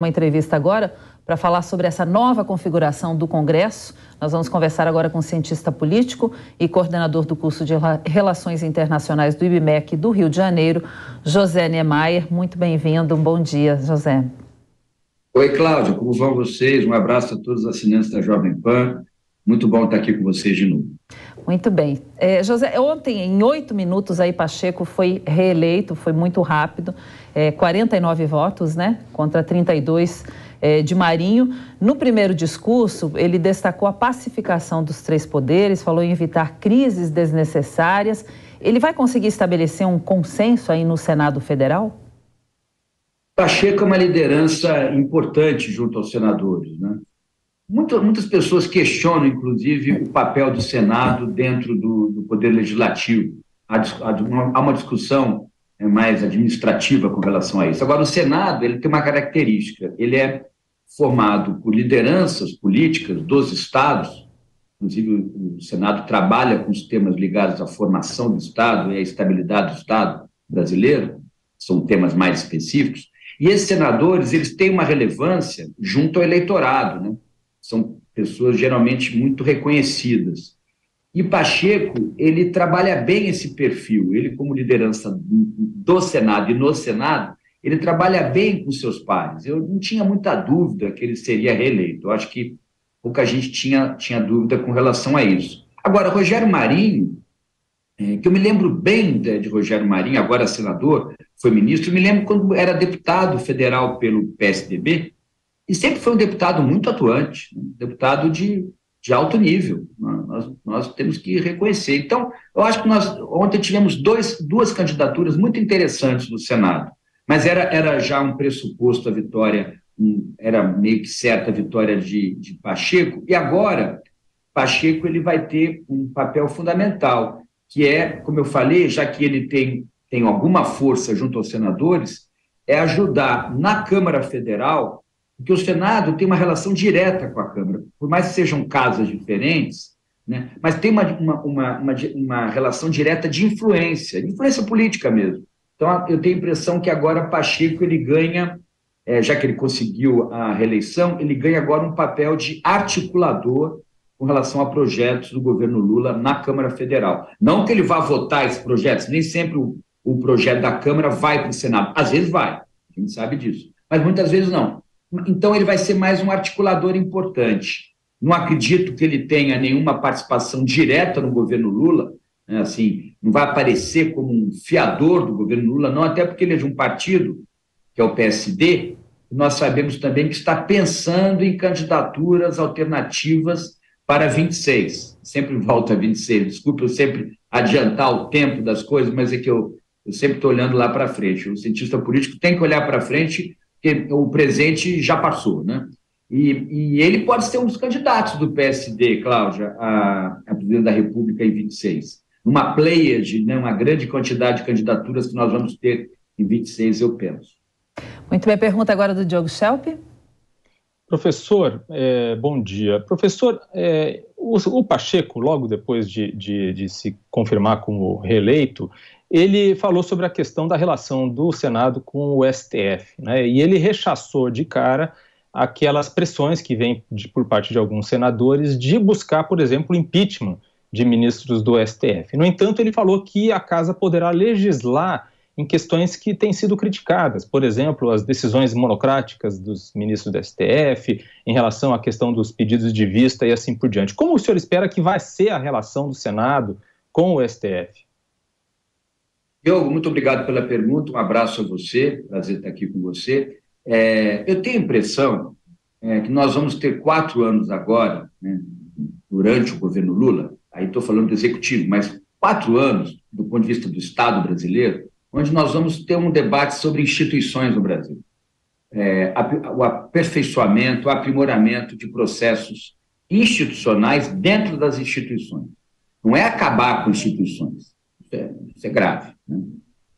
Uma entrevista agora para falar sobre essa nova configuração do Congresso. Nós vamos conversar agora com o cientista político e coordenador do curso de Relações Internacionais do IBMEC do Rio de Janeiro, José Niemeyer. Muito bem-vindo, bom dia, José. Oi, Cláudia, como vão vocês? Um abraço a todos os assinantes da Jovem Pan. Muito bom estar aqui com vocês de novo. Muito bem. José, ontem, em 8 minutos, aí Pacheco foi reeleito, foi muito rápido, 49 votos, né, contra 32 de Marinho. No primeiro discurso, ele destacou a pacificação dos três poderes, falou em evitar crises desnecessárias. Ele vai conseguir estabelecer um consenso aí no Senado Federal? Pacheco é uma liderança importante junto aos senadores, né? Muitas pessoas questionam, inclusive, o papel do Senado dentro do Poder Legislativo. Há uma discussão mais administrativa com relação a isso. Agora, o Senado ele tem uma característica, ele é formado por lideranças políticas dos estados, inclusive o Senado trabalha com os temas ligados à formação do Estado e à estabilidade do Estado brasileiro, são temas mais específicos, e esses senadores eles têm uma relevância junto ao eleitorado, né? São pessoas geralmente muito reconhecidas. E Pacheco, ele trabalha bem esse perfil, ele como liderança do Senado e no Senado, ele trabalha bem com seus pares. Eu não tinha muita dúvida que ele seria reeleito, eu acho que pouca gente tinha dúvida com relação a isso. Agora, Rogério Marinho, que eu me lembro bem de Rogério Marinho, agora senador, foi ministro, eu me lembro quando era deputado federal pelo PSDB, e sempre foi um deputado muito atuante, um deputado de alto nível, nós temos que reconhecer. Então, eu acho que nós ontem tivemos duas candidaturas muito interessantes no Senado, mas era já um pressuposto a vitória, era meio que certa a vitória de Pacheco, e agora Pacheco ele vai ter um papel fundamental, que é, como eu falei, já que ele tem alguma força junto aos senadores, é ajudar na Câmara Federal, porque o Senado tem uma relação direta com a Câmara, por mais que sejam casas diferentes, né, mas tem uma relação direta de influência política mesmo. Então, eu tenho a impressão que agora Pacheco ele ganha, já que ele conseguiu a reeleição, ele ganha agora um papel de articulador com relação a projetos do governo Lula na Câmara Federal. Não que ele vá votar esses projetos, nem sempre o projeto da Câmara vai para o Senado. Às vezes vai, a gente sabe disso, mas muitas vezes não. Então, ele vai ser mais um articulador importante. Não acredito que ele tenha nenhuma participação direta no governo Lula, né, assim, não vai aparecer como um fiador do governo Lula, não, até porque ele é de um partido, que é o PSD, e nós sabemos também que está pensando em candidaturas alternativas para 26. Sempre volto a 26, desculpe eu sempre adiantar o tempo das coisas, mas é que eu sempre estou olhando lá para frente. O cientista político tem que olhar para frente, porque o presente já passou, né? E ele pode ser um dos candidatos do PSD, Cláudia, a presidente da República em 26. Uma pleiade, né, uma grande quantidade de candidaturas que nós vamos ter em 26, eu penso. Muito bem, pergunta agora do Diogo Schelp. Professor, bom dia. Professor, o Pacheco, logo depois de se confirmar como reeleito, ele falou sobre a questão da relação do Senado com o STF, né? E ele rechaçou de cara aquelas pressões que vêm por parte de alguns senadores de buscar, por exemplo, o impeachment de ministros do STF. No entanto, ele falou que a Casa poderá legislar em questões que têm sido criticadas, por exemplo, as decisões monocráticas dos ministros do STF, em relação à questão dos pedidos de vista e assim por diante. Como o senhor espera que vai ser a relação do Senado com o STF? Diogo, muito obrigado pela pergunta, um abraço a você, prazer estar aqui com você. Eu tenho a impressão que nós vamos ter 4 anos agora, né, durante o governo Lula, aí estou falando do executivo, mas 4 anos, do ponto de vista do Estado brasileiro, onde nós vamos ter um debate sobre instituições no Brasil. O aperfeiçoamento, o aprimoramento de processos institucionais dentro das instituições. Não é acabar com instituições, isso é grave, né?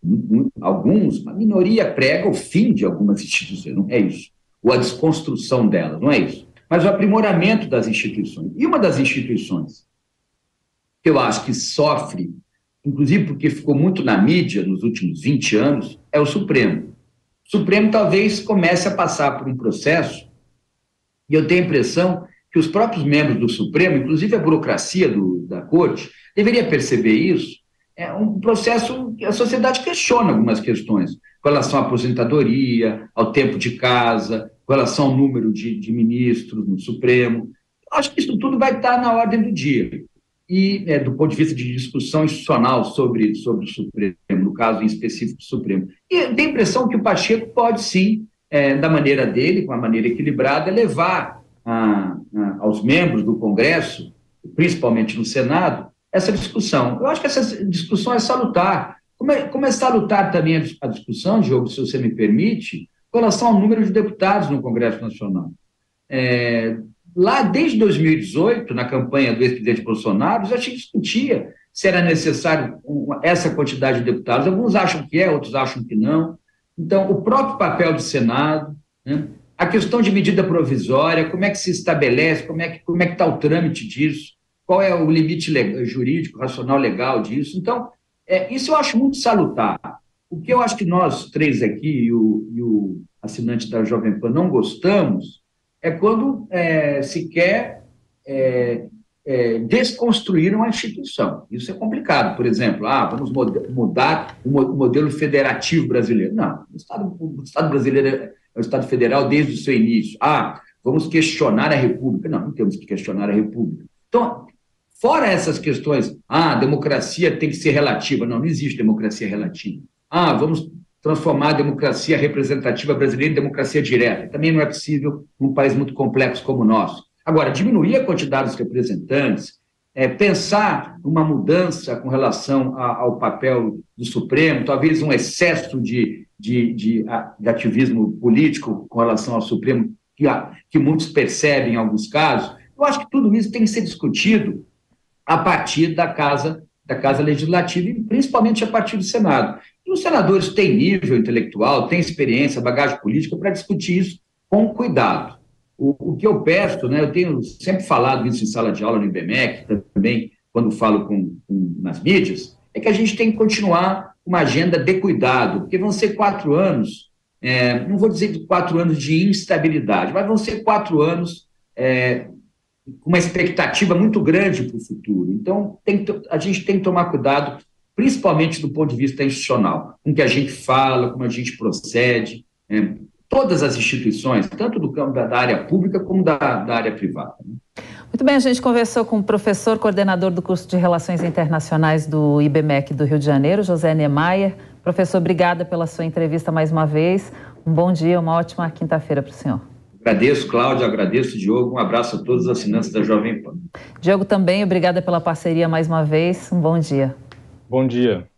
Uma minoria prega o fim de algumas instituições, não é isso. Ou a desconstrução delas, não é isso. Mas o aprimoramento das instituições. E uma das instituições que eu acho que sofre, inclusive porque ficou muito na mídia nos últimos 20 anos, é o Supremo. O O Supremo talvez comece a passar por um processo, e eu tenho a impressão que os próprios membros do Supremo, inclusive a burocracia da Corte, deveria perceber isso. É um processo que a sociedade questiona algumas questões, com relação à aposentadoria, ao tempo de casa, com relação ao número de ministros no Supremo. Eu acho que isso tudo vai estar na ordem do dia. E, do ponto de vista de discussão institucional sobre o Supremo, no caso em específico do Supremo. E eu tenho a impressão que o Pacheco pode, sim, da maneira dele, com a maneira equilibrada, levar aos membros do Congresso, principalmente no Senado, essa discussão. Eu acho que essa discussão é salutar. Como é salutar também a discussão, Diogo, se você me permite, com relação ao número de deputados no Congresso Nacional. Lá, desde 2018, na campanha do ex-presidente Bolsonaro, já se discutia se era necessário essa quantidade de deputados. Alguns acham que é, outros acham que não. Então, o próprio papel do Senado, né? A questão de medida provisória, como é que se estabelece, como é que está o trâmite disso, qual é o limite jurídico, racional, legal disso. Então, isso eu acho muito salutar. O que eu acho que nós três aqui e o assinante da Jovem Pan não gostamos é quando se quer desconstruir uma instituição. Isso é complicado. Por exemplo, vamos mudar o modelo federativo brasileiro. Não, o Estado brasileiro é o Estado federal desde o seu início. Vamos questionar a República. Não temos que questionar a República. Então, fora essas questões, a democracia tem que ser relativa. Não existe democracia relativa. Vamos transformar a democracia representativa brasileira em democracia direta. Também não é possível num país muito complexo como o nosso. Agora, diminuir a quantidade dos representantes, pensar numa mudança com relação ao papel do Supremo, talvez um excesso de ativismo político com relação ao Supremo, que muitos percebem em alguns casos. Eu acho que tudo isso tem que ser discutido a partir da Casa Legislativa e principalmente a partir do Senado. E os senadores têm nível intelectual, têm experiência, bagagem política para discutir isso com cuidado. O que eu peço, né, eu tenho sempre falado isso em sala de aula no IBMEC, também quando falo nas mídias, é que a gente tem que continuar uma agenda de cuidado, porque vão ser 4 anos, não vou dizer 4 anos de instabilidade, mas vão ser 4 anos com uma expectativa muito grande para o futuro. Então, a gente tem que tomar cuidado, principalmente do ponto de vista institucional, com o que a gente fala, como a gente procede, todas as instituições, tanto do campo da área pública como da área privada. Muito bem, a gente conversou com o professor, coordenador do curso de Relações Internacionais do IBMEC do Rio de Janeiro, José Niemeyer. Professor, obrigada pela sua entrevista mais uma vez. Um bom dia, uma ótima quinta-feira para o senhor. Agradeço, Cláudia, agradeço, Diogo. Um abraço a todos os assinantes da Jovem Pan. Diogo também, obrigada pela parceria mais uma vez. Um bom dia. Bom dia.